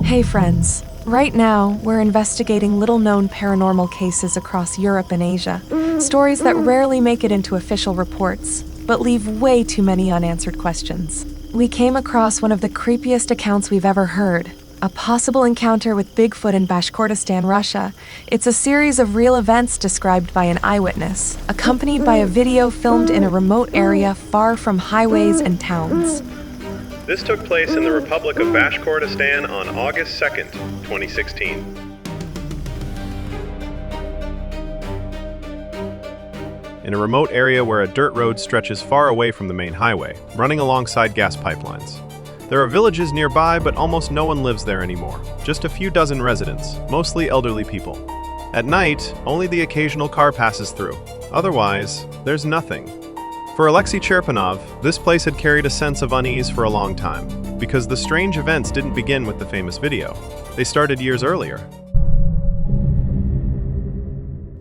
Hey friends, right now we're investigating little-known paranormal cases across Europe and Asia. Stories that rarely make it into official reports, but leave way too many unanswered questions. We came across one of the creepiest accounts we've ever heard, a possible encounter with Bigfoot in Bashkortostan, Russia. It's a series of real events described by an eyewitness, accompanied by a video filmed in a remote area far from highways and towns. This took place in the Republic of Bashkortostan on August 2nd, 2016. In a remote area where a dirt road stretches far away from the main highway, running alongside gas pipelines. There are villages nearby, but almost no one lives there anymore. Just a few dozen residents, mostly elderly people. At night, only the occasional car passes through. Otherwise, there's nothing. For Alexei Cherpanov, this place had carried a sense of unease for a long time, because the strange events didn't begin with the famous video. They started years earlier.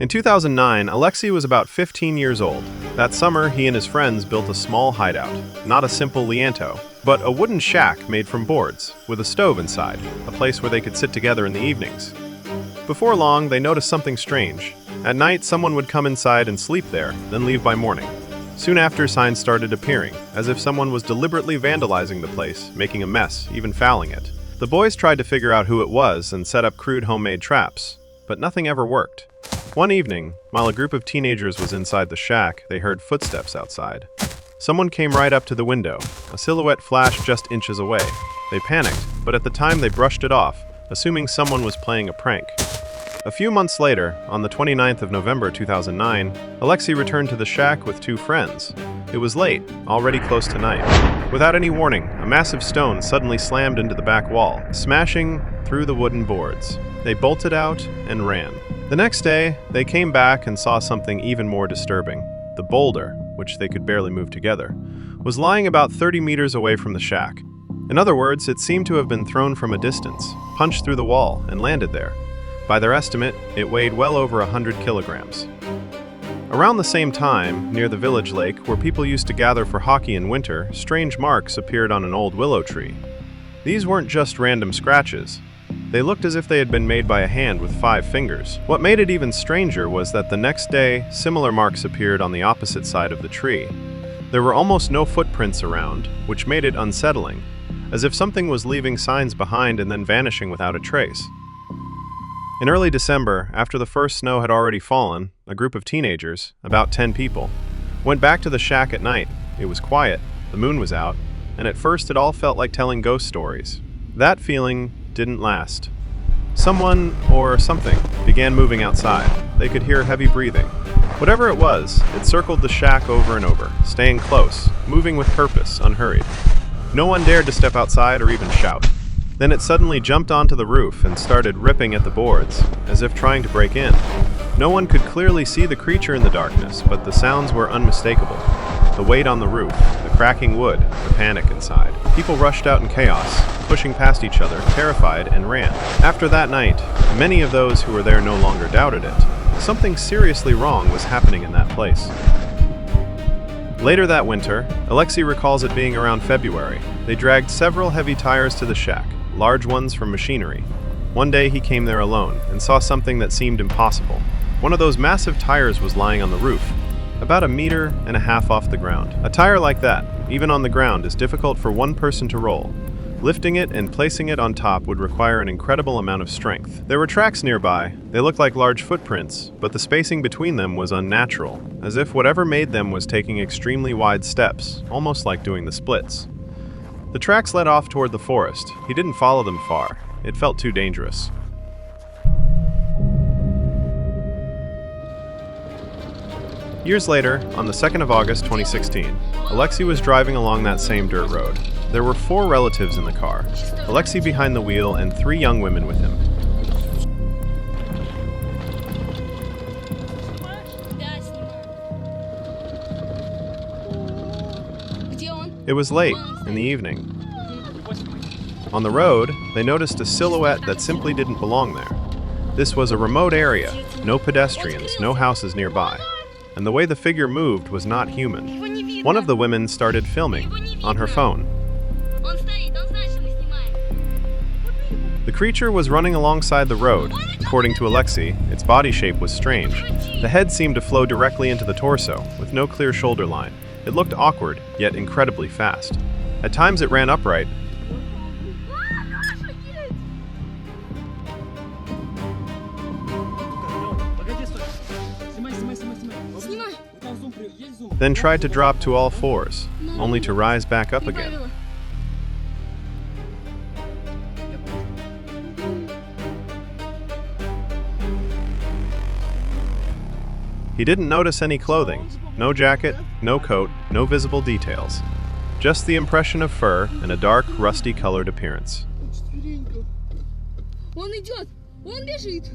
In 2009, Alexei was about 15 years old. That summer, he and his friends built a small hideout. Not a simple liento, but a wooden shack made from boards, with a stove inside, a place where they could sit together in the evenings. Before long, they noticed something strange. At night, someone would come inside and sleep there, then leave by morning. Soon after, signs started appearing, as if someone was deliberately vandalizing the place, making a mess, even fouling it. The boys tried to figure out who it was and set up crude homemade traps, but nothing ever worked. One evening, while a group of teenagers was inside the shack, they heard footsteps outside. Someone came right up to the window. A silhouette flashed just inches away. They panicked, but at the time they brushed it off, assuming someone was playing a prank. A few months later, on the 29th of November 2009, Alexei returned to the shack with two friends. It was late, already close to night. Without any warning, a massive stone suddenly slammed into the back wall, smashing through the wooden boards. They bolted out and ran. The next day, they came back and saw something even more disturbing. The boulder, which they could barely move together, was lying about 30 meters away from the shack. In other words, it seemed to have been thrown from a distance, punched through the wall, and landed there. By their estimate, it weighed well over 100 kilograms. Around the same time, near the village lake, where people used to gather for hockey in winter, strange marks appeared on an old willow tree. These weren't just random scratches. They looked as if they had been made by a hand with 5 fingers. What made it even stranger was that the next day, similar marks appeared on the opposite side of the tree. There were almost no footprints around, which made it unsettling, as if something was leaving signs behind and then vanishing without a trace. In early December, after the first snow had already fallen, a group of teenagers, about 10 people, went back to the shack at night. It was quiet, the moon was out, and at first it all felt like telling ghost stories. That feeling didn't last. Someone, or something, began moving outside. They could hear heavy breathing. Whatever it was, it circled the shack over and over, staying close, moving with purpose, unhurried. No one dared to step outside or even shout. Then it suddenly jumped onto the roof and started ripping at the boards, as if trying to break in. No one could clearly see the creature in the darkness, but the sounds were unmistakable. The weight on the roof, the cracking wood, the panic inside. People rushed out in chaos, pushing past each other, terrified, and ran. After that night, many of those who were there no longer doubted it. Something seriously wrong was happening in that place. Later that winter, Alexei recalls it being around February. They dragged several heavy tires to the shack, large ones from machinery. One day he came there alone and saw something that seemed impossible. One of those massive tires was lying on the roof, about 1.5 meters off the ground. A tire like that, even on the ground, is difficult for one person to roll. Lifting it and placing it on top would require an incredible amount of strength. There were tracks nearby. They looked like large footprints, but the spacing between them was unnatural, as if whatever made them was taking extremely wide steps, almost like doing the splits. The tracks led off toward the forest. He didn't follow them far. It felt too dangerous. Years later, on the 2nd of August 2016, Alexei was driving along that same dirt road. There were 4 relatives in the car, Alexei behind the wheel and 3 young women with him. It was late, in the evening. On the road, they noticed a silhouette that simply didn't belong there. This was a remote area, no pedestrians, no houses nearby, and the way the figure moved was not human. One of the women started filming on her phone. The creature was running alongside the road. According to Alexei, its body shape was strange. The head seemed to flow directly into the torso, with no clear shoulder line. It looked awkward, yet incredibly fast. At times it ran upright. Then tried to drop to all fours, only to rise back up again. He didn't notice any clothing, no jacket, no coat, no visible details. Just the impression of fur and a dark, rusty-colored appearance. Он идет! Он бежит!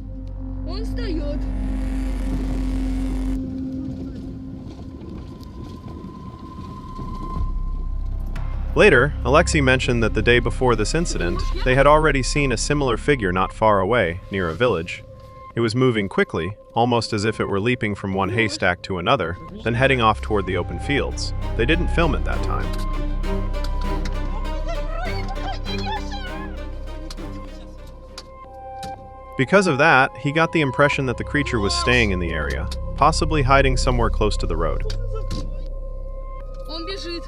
Он встает! Later, Alexei mentioned that the day before this incident, they had already seen a similar figure not far away, near a village. It was moving quickly, almost as if it were leaping from one haystack to another, then heading off toward the open fields. They didn't film it that time. Because of that, he got the impression that the creature was staying in the area, possibly hiding somewhere close to the road. Он бежит!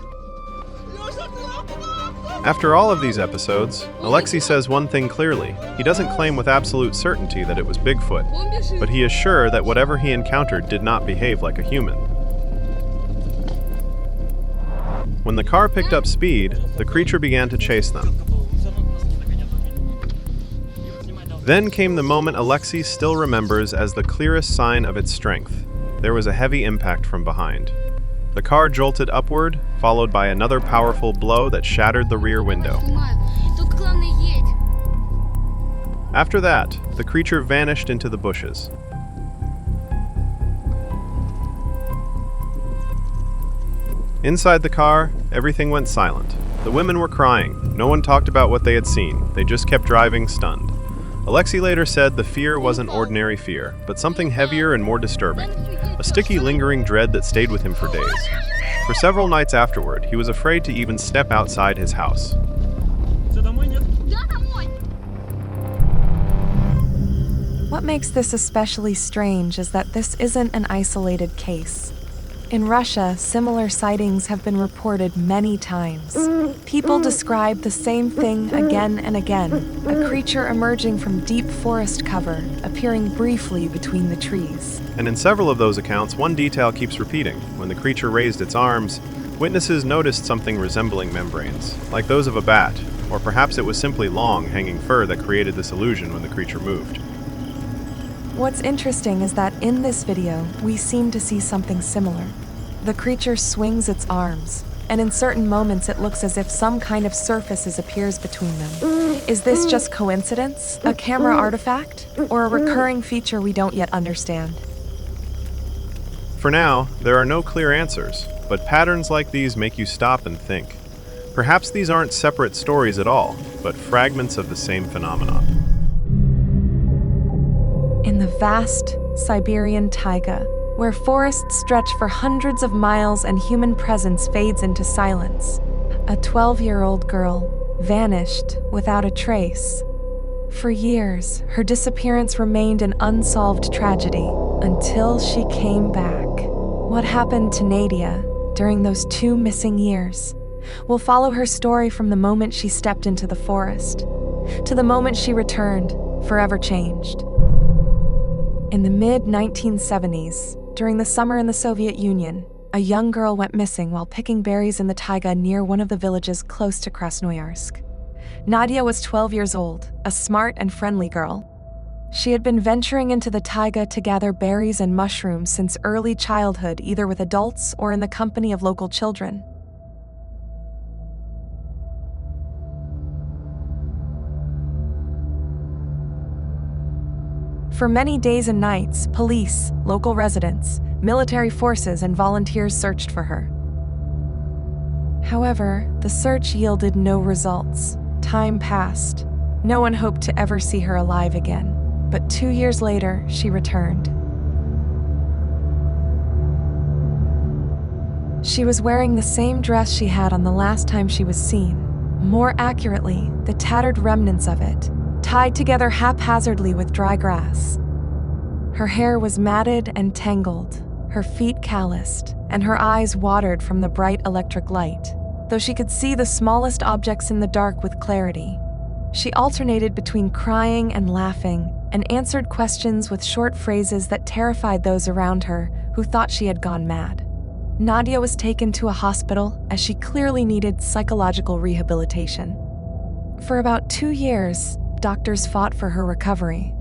After all of these episodes, Alexei says one thing clearly. He doesn't claim with absolute certainty that it was Bigfoot, Он бежит! but he is sure that whatever he encountered did not behave like a human. When the car picked up speed, the creature began to chase them. Then came the moment Alexei still remembers as the clearest sign of its strength. There was a heavy impact from behind. The car jolted upward, followed by another powerful blow that shattered the rear window. Только главное едь! After that, the creature vanished into the bushes. Inside the car, everything went silent. The women were crying. No one talked about what they had seen. They just kept driving, stunned. Alexei later said the fear wasn't ordinary fear, but something heavier and more disturbing. A sticky, lingering dread that stayed with him for days. For several nights afterward, he was afraid to even step outside his house. Да, домой! What makes this especially strange is that this isn't an isolated case. In Russia, similar sightings have been reported many times. People describe the same thing again and again, a creature emerging from deep forest cover, appearing briefly between the trees. And in several of those accounts, one detail keeps repeating. When the creature raised its arms, witnesses noticed something resembling membranes, like those of a bat, or perhaps it was simply long, hanging fur that created this illusion when the creature moved. What's interesting is that in this video, we seem to see something similar. The creature swings its arms, and in certain moments it looks as if some kind of surface appears between them. Is this just coincidence, a camera artifact, or a recurring feature we don't yet understand? For now, there are no clear answers, but patterns like these make you stop and think. Perhaps these aren't separate stories at all, but fragments of the same phenomenon. In the vast Siberian taiga, where forests stretch for hundreds of miles and human presence fades into silence, a 12-year-old girl vanished without a trace. For years, her disappearance remained an unsolved tragedy until she came back. What happened to Nadia during those 2 missing years? We'll follow her story from the moment she stepped into the forest to the moment she returned, forever changed. In the mid-1970s, during the summer in the Soviet Union, a young girl went missing while picking berries in the taiga near one of the villages close to Krasnoyarsk. Nadia was 12 years old, a smart and friendly girl. She had been venturing into the taiga to gather berries and mushrooms since early childhood, either with adults or in the company of local children. For many days and nights, police, local residents, military forces, and volunteers searched for her. However, the search yielded no results. Time passed. No one hoped to ever see her alive again. But 2 years later, she returned. She was wearing the same dress she had on the last time she was seen. More accurately, the tattered remnants of it, tied together haphazardly with dry grass. Her hair was matted and tangled, her feet calloused, and her eyes watered from the bright electric light, though she could see the smallest objects in the dark with clarity. She alternated between crying and laughing, and answered questions with short phrases that terrified those around her who thought she had gone mad. Nadia was taken to a hospital as she clearly needed psychological rehabilitation. For about 2 years, doctors fought for her recovery.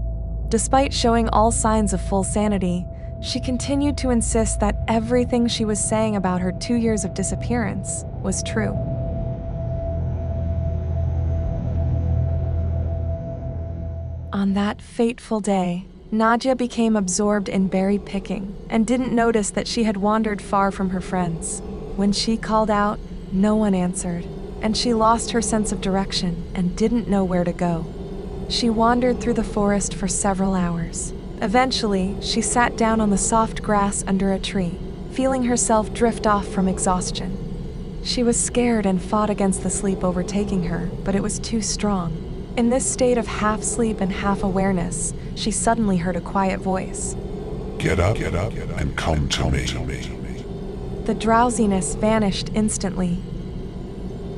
Despite showing all signs of full sanity, she continued to insist that everything she was saying about her 2 years of disappearance was true. On that fateful day, Nadia became absorbed in berry picking and didn't notice that she had wandered far from her friends. When she called out, no one answered, and she lost her sense of direction and didn't know where to go. She wandered through the forest for several hours. Eventually, she sat down on the soft grass under a tree, feeling herself drift off from exhaustion. She was scared and fought against the sleep overtaking her, but it was too strong. In this state of half sleep and half awareness, she suddenly heard a quiet voice. Get up and come to me. The drowsiness vanished instantly.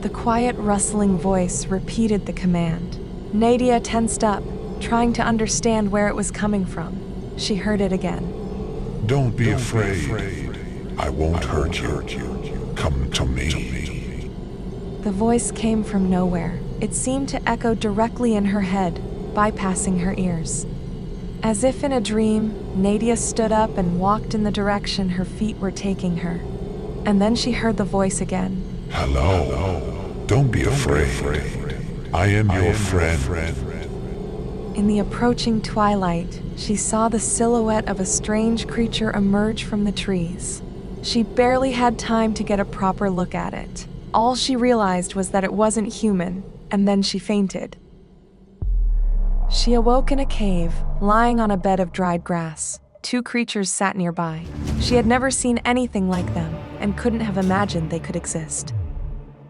The quiet rustling voice repeated the command. Nadia tensed up, trying to understand where it was coming from. She heard it again. Don't be afraid. I won't hurt you. Come to me. The voice came from nowhere. It seemed to echo directly in her head, bypassing her ears. As if in a dream, Nadia stood up and walked in the direction her feet were taking her. And then she heard the voice again. Hello. Don't be afraid. I am your friend. In the approaching twilight, she saw the silhouette of a strange creature emerge from the trees. She barely had time to get a proper look at it. All she realized was that it wasn't human, and then she fainted. She awoke in a cave, lying on a bed of dried grass. 2 creatures sat nearby. She had never seen anything like them, and couldn't have imagined they could exist.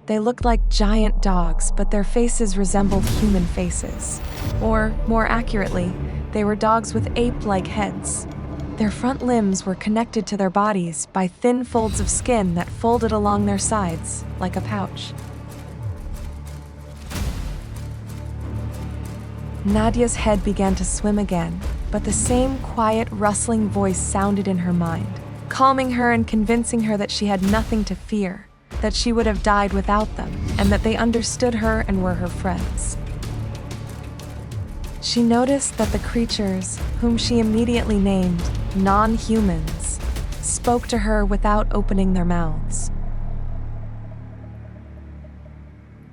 They looked like giant dogs, but their faces resembled human faces. Or, more accurately, they were dogs with ape-like heads. Their front limbs were connected to their bodies by thin folds of skin that folded along their sides, like a pouch. Nadia's head began to swim again, but the same quiet, rustling voice sounded in her mind, calming her and convincing her that she had nothing to fear, that she would have died without them, and that they understood her and were her friends. She noticed that the creatures, whom she immediately named non-humans, spoke to her without opening their mouths.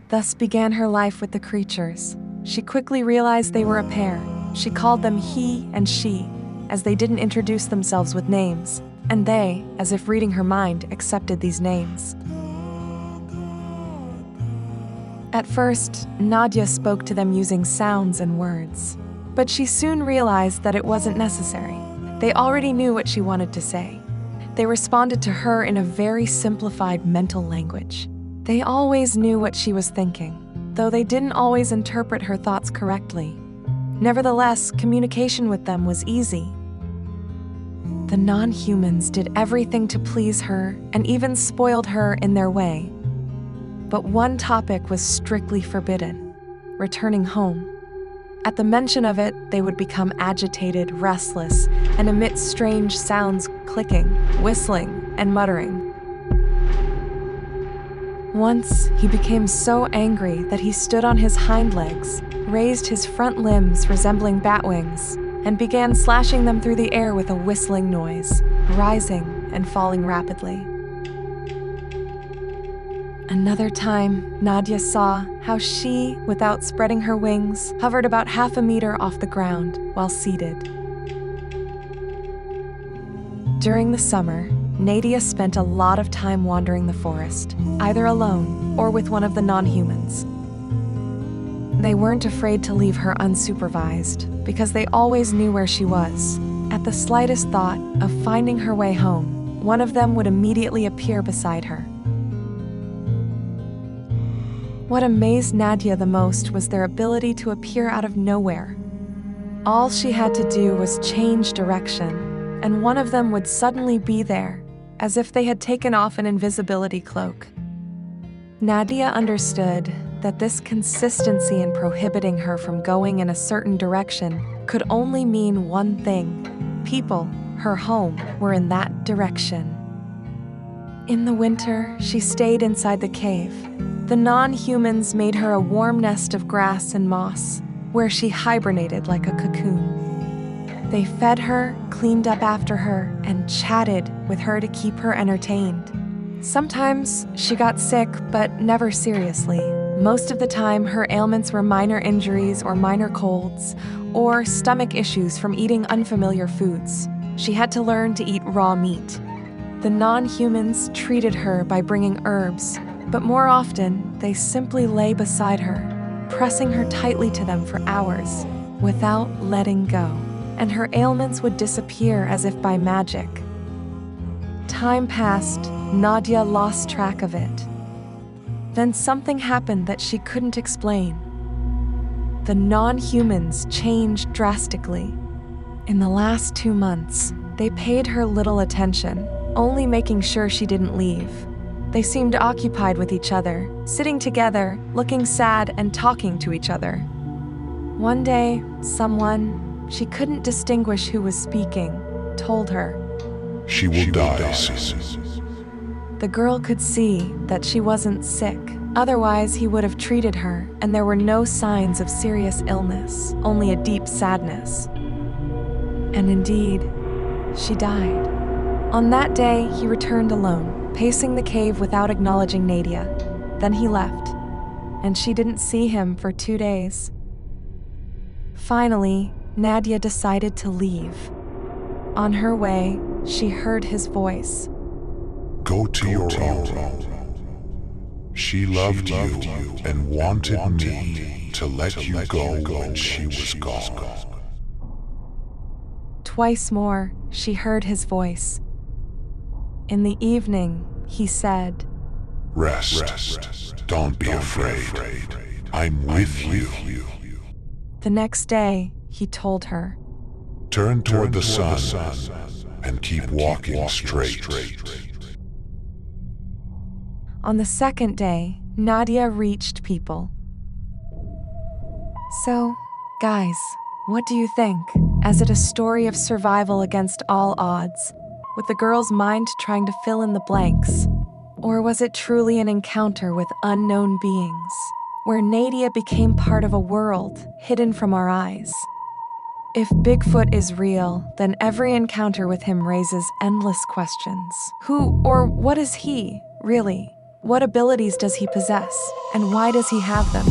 Thus began her life with the creatures. She quickly realized they were a pair. She called them he and she, as they didn't introduce themselves with names, and they, as if reading her mind, accepted these names. At first, Nadia spoke to them using sounds and words, but she soon realized that it wasn't necessary. They already knew what she wanted to say. They responded to her in a very simplified mental language. They always knew what she was thinking, though they didn't always interpret her thoughts correctly. Nevertheless, communication with them was easy. The non-humans did everything to please her and even spoiled her in their way. But one topic was strictly forbidden: returning home. At the mention of it, they would become agitated, restless, and emit strange sounds, clicking, whistling, and muttering. Once, he became so angry that he stood on his hind legs, raised his front limbs resembling bat wings, and began slashing them through the air with a whistling noise, rising and falling rapidly. Another time, Nadia saw how she, without spreading her wings, hovered about half a meter off the ground while seated. During the summer, Nadia spent a lot of time wandering the forest, either alone or with one of the non-humans. They weren't afraid to leave her unsupervised because they always knew where she was. At the slightest thought of finding her way home, one of them would immediately appear beside her. What amazed Nadia the most was their ability to appear out of nowhere. All she had to do was change direction, and one of them would suddenly be there, as if they had taken off an invisibility cloak. Nadia understood that this consistency in prohibiting her from going in a certain direction could only mean one thing: people, her home, were in that direction. In the winter, she stayed inside the cave. The non-humans made her a warm nest of grass and moss, where she hibernated like a cocoon. They fed her, cleaned up after her, and chatted with her to keep her entertained. Sometimes she got sick, but never seriously. Most of the time, her ailments were minor injuries or minor colds, or stomach issues from eating unfamiliar foods. She had to learn to eat raw meat. The non-humans treated her by bringing herbs, but more often, they simply lay beside her, pressing her tightly to them for hours, without letting go, and her ailments would disappear as if by magic. Time passed, Nadia lost track of it. Then something happened that she couldn't explain. The non-humans changed drastically. In the last 2 months, they paid her little attention, only making sure she didn't leave. They seemed occupied with each other, sitting together, looking sad and talking to each other. One day, someone, she couldn't distinguish who was speaking, told her, She will die soon. The girl could see that she wasn't sick. Otherwise, he would have treated her, and there were no signs of serious illness, only a deep sadness. And indeed, she died. On that day, he returned alone, pacing the cave without acknowledging Nadia. Then he left, and she didn't see him for 2 days. Finally, Nadia decided to leave. On her way, she heard his voice. Go to your own. She loved you and wanted me to let you go when she was gone. Twice more, she heard his voice. In the evening, he said, Rest. Don't be afraid. I'm with you. The next day, he told her, Turn toward the sun and keep walking straight. On the second day, Nadia reached people. So, guys, what do you think? Is it a story of survival against all odds, with the girl's mind trying to fill in the blanks? Or was it truly an encounter with unknown beings, where Nadia became part of a world hidden from our eyes? If Bigfoot is real, then every encounter with him raises endless questions. Who or what is he, really? What abilities does he possess, and why does he have them?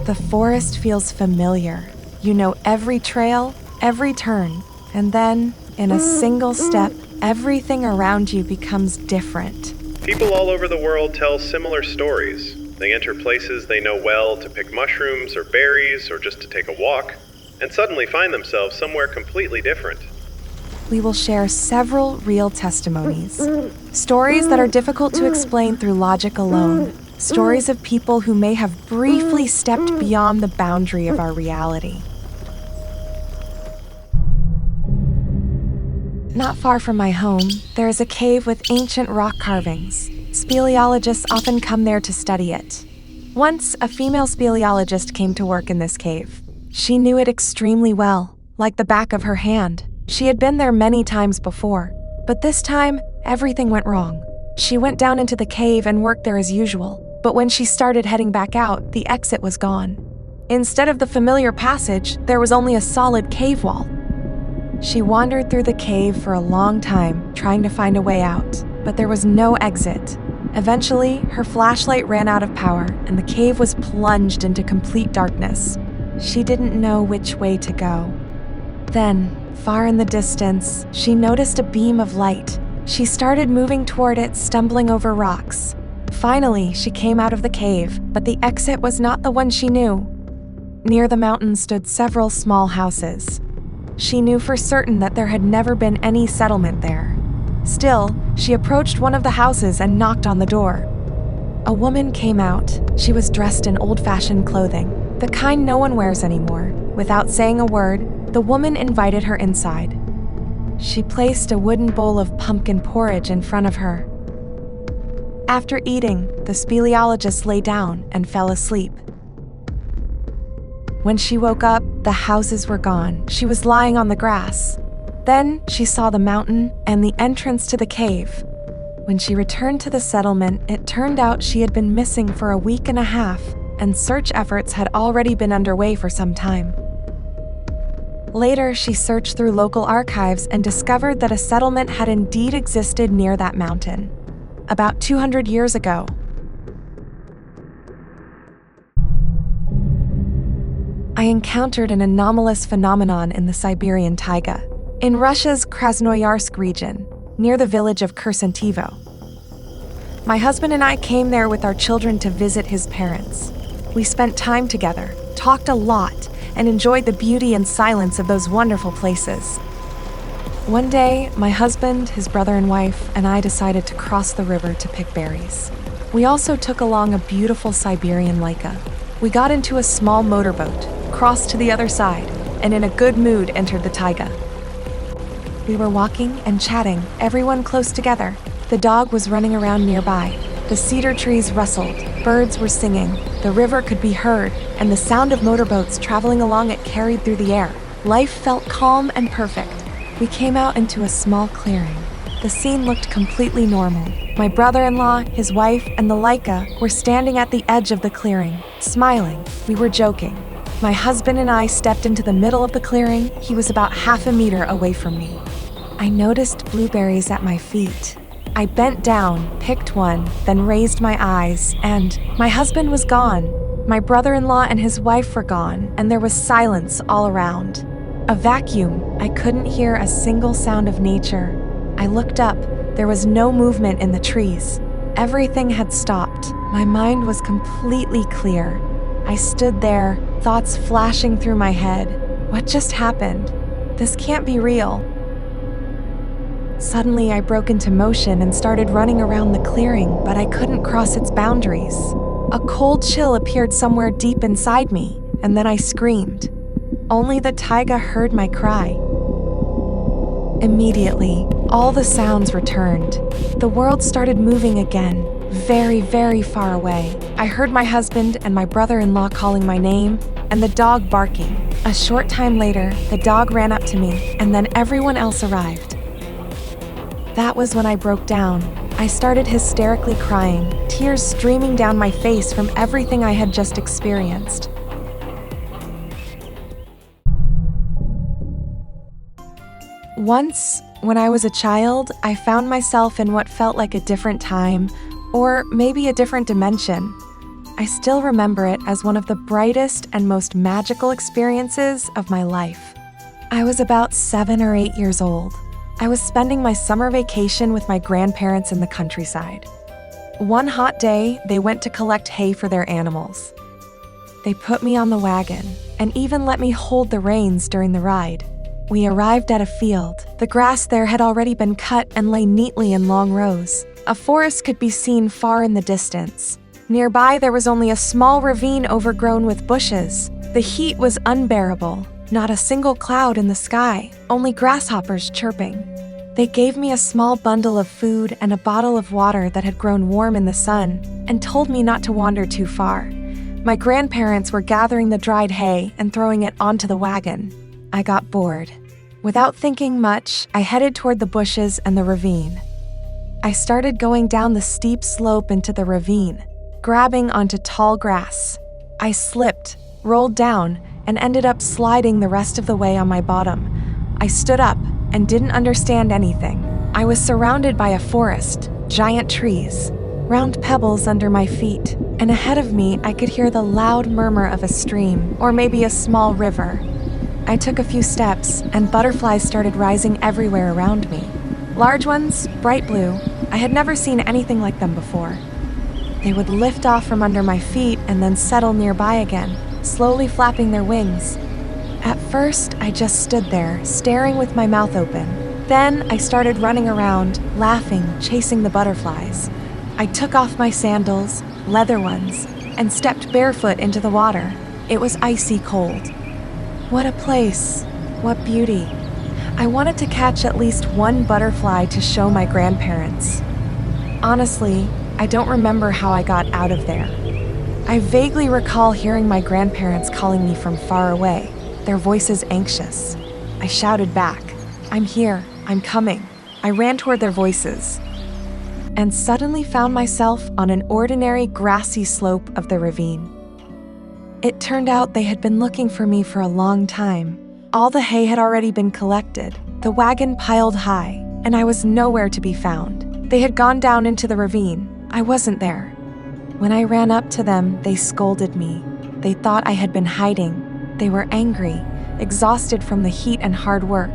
The forest feels familiar. You know every trail, every turn, and then, in a single step, everything around you becomes different. People all over the world tell similar stories. They enter places they know well to pick mushrooms or berries or just to take a walk, and suddenly find themselves somewhere completely different. We will share several real testimonies. Stories that are difficult to explain through logic alone. Stories of people who may have briefly stepped beyond the boundary of our reality. Not far from my home, there is a cave with ancient rock carvings. Speleologists often come there to study it. Once, a female speleologist came to work in this cave. She knew it extremely well, like the back of her hand. She had been there many times before, but this time, everything went wrong. She went down into the cave and worked there as usual, but when she started heading back out, the exit was gone. Instead of the familiar passage, there was only a solid cave wall. She wandered through the cave for a long time, trying to find a way out, but there was no exit. Eventually, her flashlight ran out of power, and the cave was plunged into complete darkness. She didn't know which way to go. Then, far in the distance, she noticed a beam of light. She started moving toward it, stumbling over rocks. Finally, she came out of the cave, but the exit was not the one she knew. Near the mountain stood several small houses. She knew for certain that there had never been any settlement there. Still, she approached one of the houses and knocked on the door. A woman came out. She was dressed in old-fashioned clothing, the kind no one wears anymore. Without saying a word, the woman invited her inside. She placed a wooden bowl of pumpkin porridge in front of her. After eating, the speleologist lay down and fell asleep. When she woke up, the houses were gone. She was lying on the grass. Then she saw the mountain and the entrance to the cave. When she returned to the settlement, it turned out she had been missing for a week and a half, and search efforts had already been underway for some time. Later, she searched through local archives and discovered that a settlement had indeed existed near that mountain, about 200 years ago. I encountered an anomalous phenomenon in the Siberian taiga, in Russia's Krasnoyarsk region, near the village of Kursantivo. My husband and I came there with our children to visit his parents. We spent time together, talked a lot, and enjoyed the beauty and silence of those wonderful places. One day, my husband, his brother and wife, and I decided to cross the river to pick berries. We also took along a beautiful Siberian Leica. We got into a small motorboat, crossed to the other side, and in a good mood entered the taiga. We were walking and chatting, everyone close together. The dog was running around nearby. The cedar trees rustled, birds were singing, the river could be heard, and the sound of motorboats traveling along it carried through the air. Life felt calm and perfect. We came out into a small clearing. The scene looked completely normal. My brother-in-law, his wife, and the Leica were standing at the edge of the clearing, smiling. We were joking. My husband and I stepped into the middle of the clearing. He was about half a meter away from me. I noticed blueberries at my feet. I bent down, picked one, then raised my eyes, and my husband was gone. My brother-in-law and his wife were gone, and there was silence all around. A vacuum. I couldn't hear a single sound of nature. I looked up. There was no movement in the trees. Everything had stopped. My mind was completely clear. I stood there, thoughts flashing through my head. What just happened? This can't be real. Suddenly, I broke into motion and started running around the clearing, but I couldn't cross its boundaries. A cold chill appeared somewhere deep inside me, and then I screamed. Only the taiga heard my cry. Immediately, all the sounds returned. The world started moving again, very, very far away. I heard my husband and my brother-in-law calling my name, and the dog barking. A short time later, the dog ran up to me, and then everyone else arrived. That was when I broke down. I started hysterically crying, tears streaming down my face from everything I had just experienced. Once, when I was a child, I found myself in what felt like a different time, or maybe a different dimension. I still remember it as one of the brightest and most magical experiences of my life. I was about 7 or 8 years old. I was spending my summer vacation with my grandparents in the countryside. One hot day, they went to collect hay for their animals. They put me on the wagon and even let me hold the reins during the ride. We arrived at a field. The grass there had already been cut and lay neatly in long rows. A forest could be seen far in the distance. Nearby, there was only a small ravine overgrown with bushes. The heat was unbearable. Not a single cloud in the sky, only grasshoppers chirping. They gave me a small bundle of food and a bottle of water that had grown warm in the sun, and told me not to wander too far. My grandparents were gathering the dried hay and throwing it onto the wagon. I got bored. Without thinking much, I headed toward the bushes and the ravine. I started going down the steep slope into the ravine, grabbing onto tall grass. I slipped, rolled down, and ended up sliding the rest of the way on my bottom. I stood up and didn't understand anything. I was surrounded by a forest, giant trees, round pebbles under my feet, and ahead of me I could hear the loud murmur of a stream, or maybe a small river. I took a few steps, and butterflies started rising everywhere around me. Large ones, bright blue. I had never seen anything like them before. They would lift off from under my feet and then settle nearby again, slowly flapping their wings. At first, I just stood there, staring with my mouth open. Then I started running around, laughing, chasing the butterflies. I took off my sandals, leather ones, and stepped barefoot into the water. It was icy cold. What a place. What beauty. I wanted to catch at least one butterfly to show my grandparents. Honestly, I don't remember how I got out of there. I vaguely recall hearing my grandparents calling me from far away, their voices anxious. I shouted back, "I'm here, I'm coming." I ran toward their voices, and suddenly found myself on an ordinary grassy slope of the ravine. It turned out they had been looking for me for a long time. All the hay had already been collected, the wagon piled high, and I was nowhere to be found. They had gone down into the ravine. I wasn't there. When I ran up to them, they scolded me. They thought I had been hiding. They were angry, exhausted from the heat and hard work.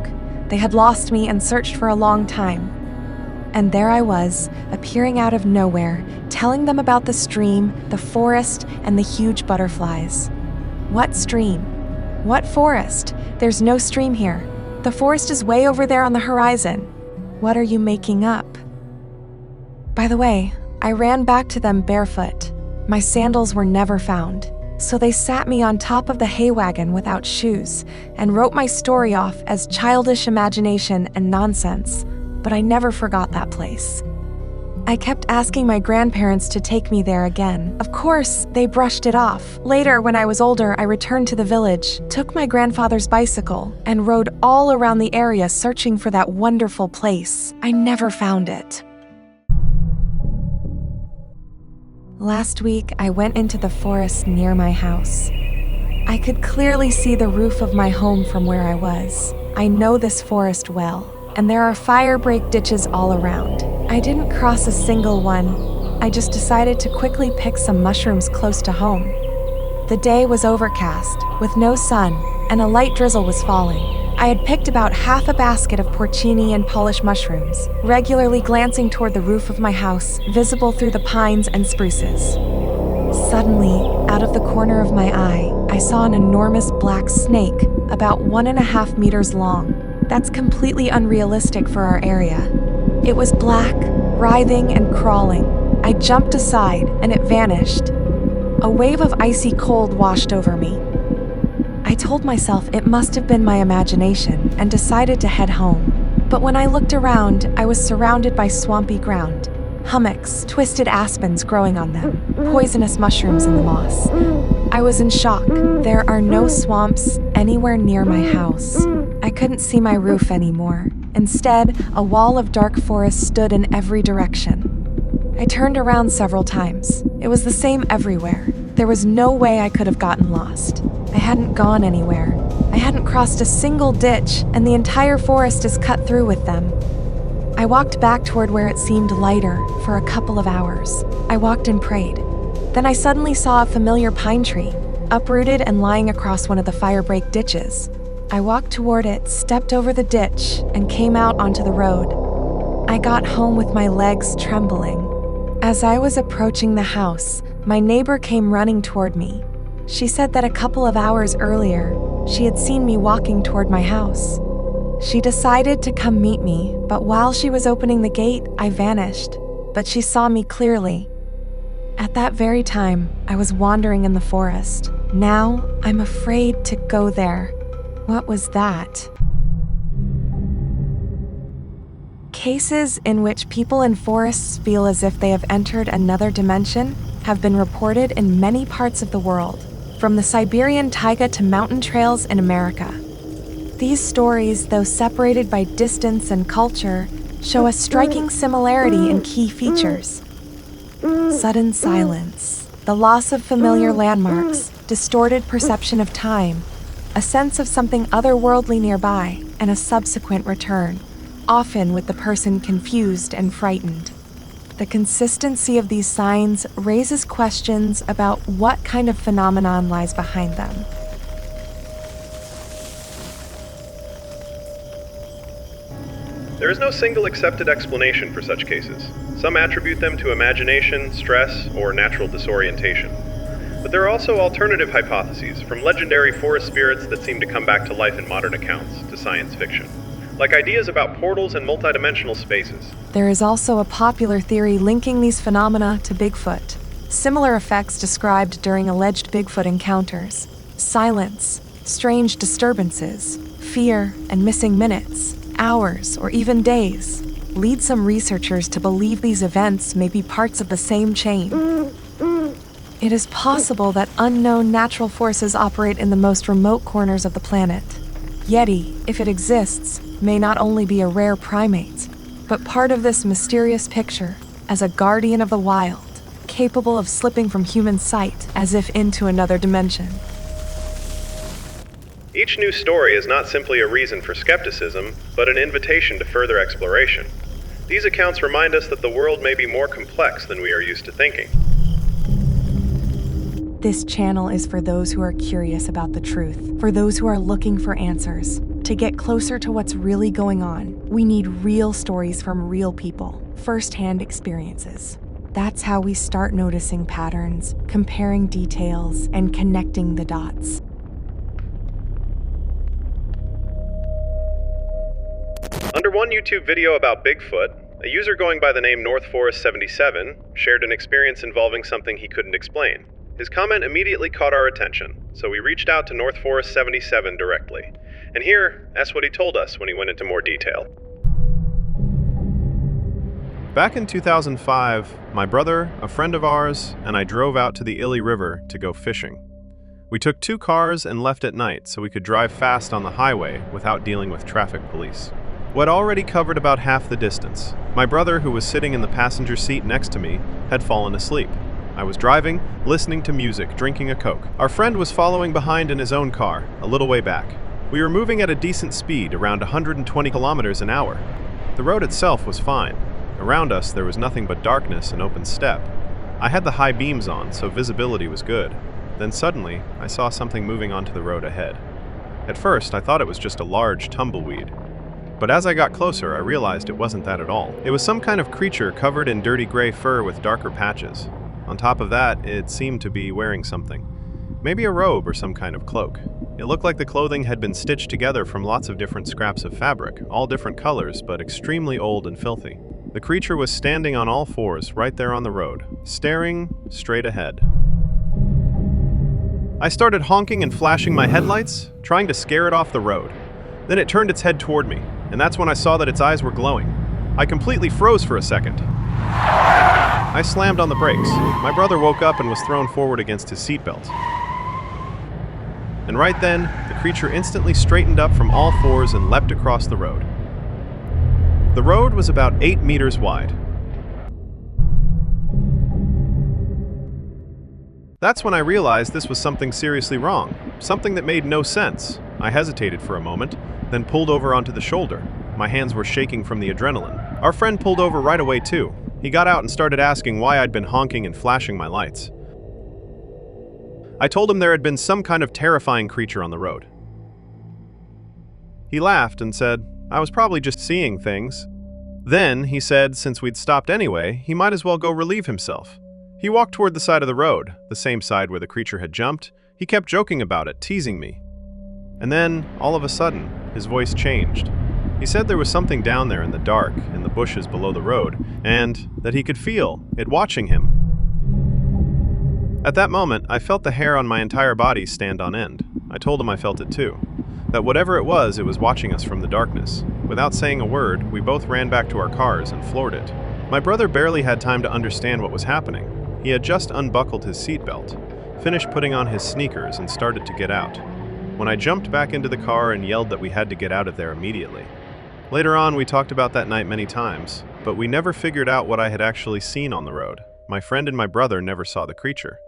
They had lost me and searched for a long time. And there I was, appearing out of nowhere, telling them about the stream, the forest, and the huge butterflies. What stream? What forest? There's no stream here. The forest is way over there on the horizon. What are you making up? By the way, I ran back to them barefoot. My sandals were never found, so they sat me on top of the hay wagon without shoes and wrote my story off as childish imagination and nonsense, but I never forgot that place. I kept asking my grandparents to take me there again. Of course, they brushed it off. Later, when I was older, I returned to the village, took my grandfather's bicycle, and rode all around the area searching for that wonderful place. I never found it. Last week, I went into the forest near my house. I could clearly see the roof of my home from where I was. I know this forest well, and there are fire break ditches all around. I didn't cross a single one. I just decided to quickly pick some mushrooms close to home. The day was overcast, with no sun, and a light drizzle was falling. I had picked about half a basket of porcini and polished mushrooms, regularly glancing toward the roof of my house, visible through the pines and spruces. Suddenly, out of the corner of my eye, I saw an enormous black snake, about 1.5 meters long. That's completely unrealistic for our area. It was black, writhing and crawling. I jumped aside, and it vanished. A wave of icy cold washed over me. I told myself it must have been my imagination and decided to head home. But when I looked around, I was surrounded by swampy ground. Hummocks, twisted aspens growing on them, poisonous mushrooms in the moss. I was in shock. There are no swamps anywhere near my house. I couldn't see my roof anymore. Instead, a wall of dark forest stood in every direction. I turned around several times. It was the same everywhere. There was no way I could have gotten lost. I hadn't gone anywhere. I hadn't crossed a single ditch, and the entire forest is cut through with them. I walked back toward where it seemed lighter for a couple of hours. I walked and prayed. Then I suddenly saw a familiar pine tree, uprooted and lying across one of the firebreak ditches. I walked toward it, stepped over the ditch, and came out onto the road. I got home with my legs trembling. As I was approaching the house, my neighbor came running toward me. She said that a couple of hours earlier, she had seen me walking toward my house. She decided to come meet me, but while she was opening the gate, I vanished. But she saw me clearly. At that very time, I was wandering in the forest. Now, I'm afraid to go there. What was that? Cases in which people in forests feel as if they have entered another dimension have been reported in many parts of the world, from the Siberian taiga to mountain trails in America. These stories, though separated by distance and culture, show a striking similarity in key features. Sudden silence, the loss of familiar landmarks, distorted perception of time, a sense of something otherworldly nearby, and a subsequent return, often with the person confused and frightened. The consistency of these signs raises questions about what kind of phenomenon lies behind them. There is no single accepted explanation for such cases. Some attribute them to imagination, stress, or natural disorientation. But there are also alternative hypotheses, from legendary forest spirits that seem to come back to life in modern accounts, to science fiction, like ideas about portals and multidimensional spaces. There is also a popular theory linking these phenomena to Bigfoot. Similar effects described during alleged Bigfoot encounters: silence, strange disturbances, fear, and missing minutes, hours, or even days, lead some researchers to believe these events may be parts of the same chain. It is possible that unknown natural forces operate in the most remote corners of the planet. Yeti, if it exists, may not only be a rare primate, but part of this mysterious picture as a guardian of the wild, capable of slipping from human sight as if into another dimension. Each new story is not simply a reason for skepticism, but an invitation to further exploration. These accounts remind us that the world may be more complex than we are used to thinking. This channel is for those who are curious about the truth, for those who are looking for answers. To get closer to what's really going on, we need real stories from real people, first-hand experiences. That's how we start noticing patterns, comparing details, and connecting the dots. Under one YouTube video about Bigfoot, a user going by the name NorthForest77 shared an experience involving something he couldn't explain. His comment immediately caught our attention, so we reached out to NorthForest77 directly. And here, that's what he told us when he went into more detail. Back in 2005, my brother, a friend of ours, and I drove out to the Ili River to go fishing. We took 2 cars and left at night so we could drive fast on the highway without dealing with traffic police. We'd already covered about half the distance. My brother, who was sitting in the passenger seat next to me, had fallen asleep. I was driving, listening to music, drinking a Coke. Our friend was following behind in his own car, a little way back. We were moving at a decent speed, around 120 kilometers an hour. The road itself was fine. Around us, there was nothing but darkness and open steppe. I had the high beams on, so visibility was good. Then suddenly, I saw something moving onto the road ahead. At first, I thought it was just a large tumbleweed. But as I got closer, I realized it wasn't that at all. It was some kind of creature covered in dirty gray fur with darker patches. On top of that, it seemed to be wearing something. Maybe a robe or some kind of cloak. It looked like the clothing had been stitched together from lots of different scraps of fabric, all different colors, but extremely old and filthy. The creature was standing on all fours right there on the road, staring straight ahead. I started honking and flashing my headlights, trying to scare it off the road. Then it turned its head toward me, and that's when I saw that its eyes were glowing. I completely froze for a second. I slammed on the brakes. My brother woke up and was thrown forward against his seatbelt. And right then, the creature instantly straightened up from all fours and leapt across the road. The road was about 8 meters wide. That's when I realized this was something seriously wrong, something that made no sense. I hesitated for a moment, then pulled over onto the shoulder. My hands were shaking from the adrenaline. Our friend pulled over right away too. He got out and started asking why I'd been honking and flashing my lights. I told him there had been some kind of terrifying creature on the road. He laughed and said, I was probably just seeing things. Then, he said, since we'd stopped anyway, he might as well go relieve himself. He walked toward the side of the road, the same side where the creature had jumped. He kept joking about it, teasing me. And then, all of a sudden, his voice changed. He said there was something down there in the dark, in the bushes below the road, and that he could feel it watching him. At that moment, I felt the hair on my entire body stand on end. I told him I felt it too. That whatever it was watching us from the darkness. Without saying a word, we both ran back to our cars and floored it. My brother barely had time to understand what was happening. He had just unbuckled his seatbelt, finished putting on his sneakers, and started to get out. When I jumped back into the car and yelled that we had to get out of there immediately. Later on, we talked about that night many times, but we never figured out what I had actually seen on the road. My friend and my brother never saw the creature.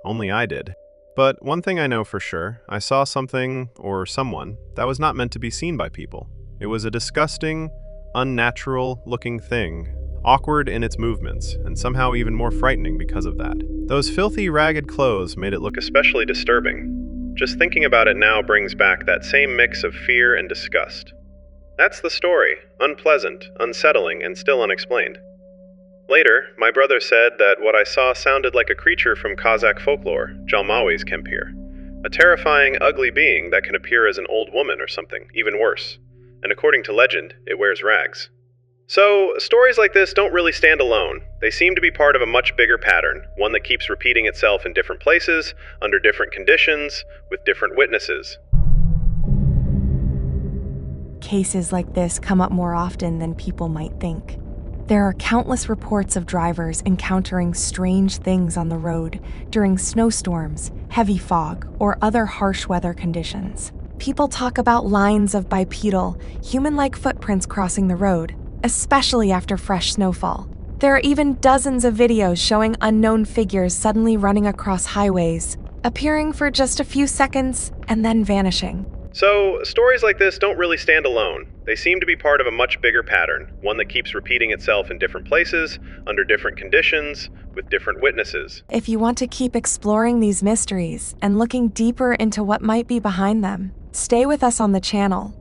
Only I did. But one thing I know for sure, I saw something, or someone, that was not meant to be seen by people. It was a disgusting, unnatural-looking thing, awkward in its movements, and somehow even more frightening because of that. Those filthy, ragged clothes made it look especially disturbing. Just thinking about it now brings back that same mix of fear and disgust. That's the story. Unpleasant, unsettling, and still unexplained. Later, my brother said that what I saw sounded like a creature from Kazakh folklore, Jalmawi's Kempir. A terrifying, ugly being that can appear as an old woman or something, even worse. And according to legend, it wears rags. So, stories like this don't really stand alone. They seem to be part of a much bigger pattern, one that keeps repeating itself in different places, under different conditions, with different witnesses. Cases like this come up more often than people might think. There are countless reports of drivers encountering strange things on the road during snowstorms, heavy fog, or other harsh weather conditions. People talk about lines of bipedal, human-like footprints crossing the road, especially after fresh snowfall. There are even dozens of videos showing unknown figures suddenly running across highways, appearing for just a few seconds and then vanishing. So, stories like this don't really stand alone. They seem to be part of a much bigger pattern, one that keeps repeating itself in different places, under different conditions, with different witnesses. If you want to keep exploring these mysteries and looking deeper into what might be behind them, stay with us on the channel.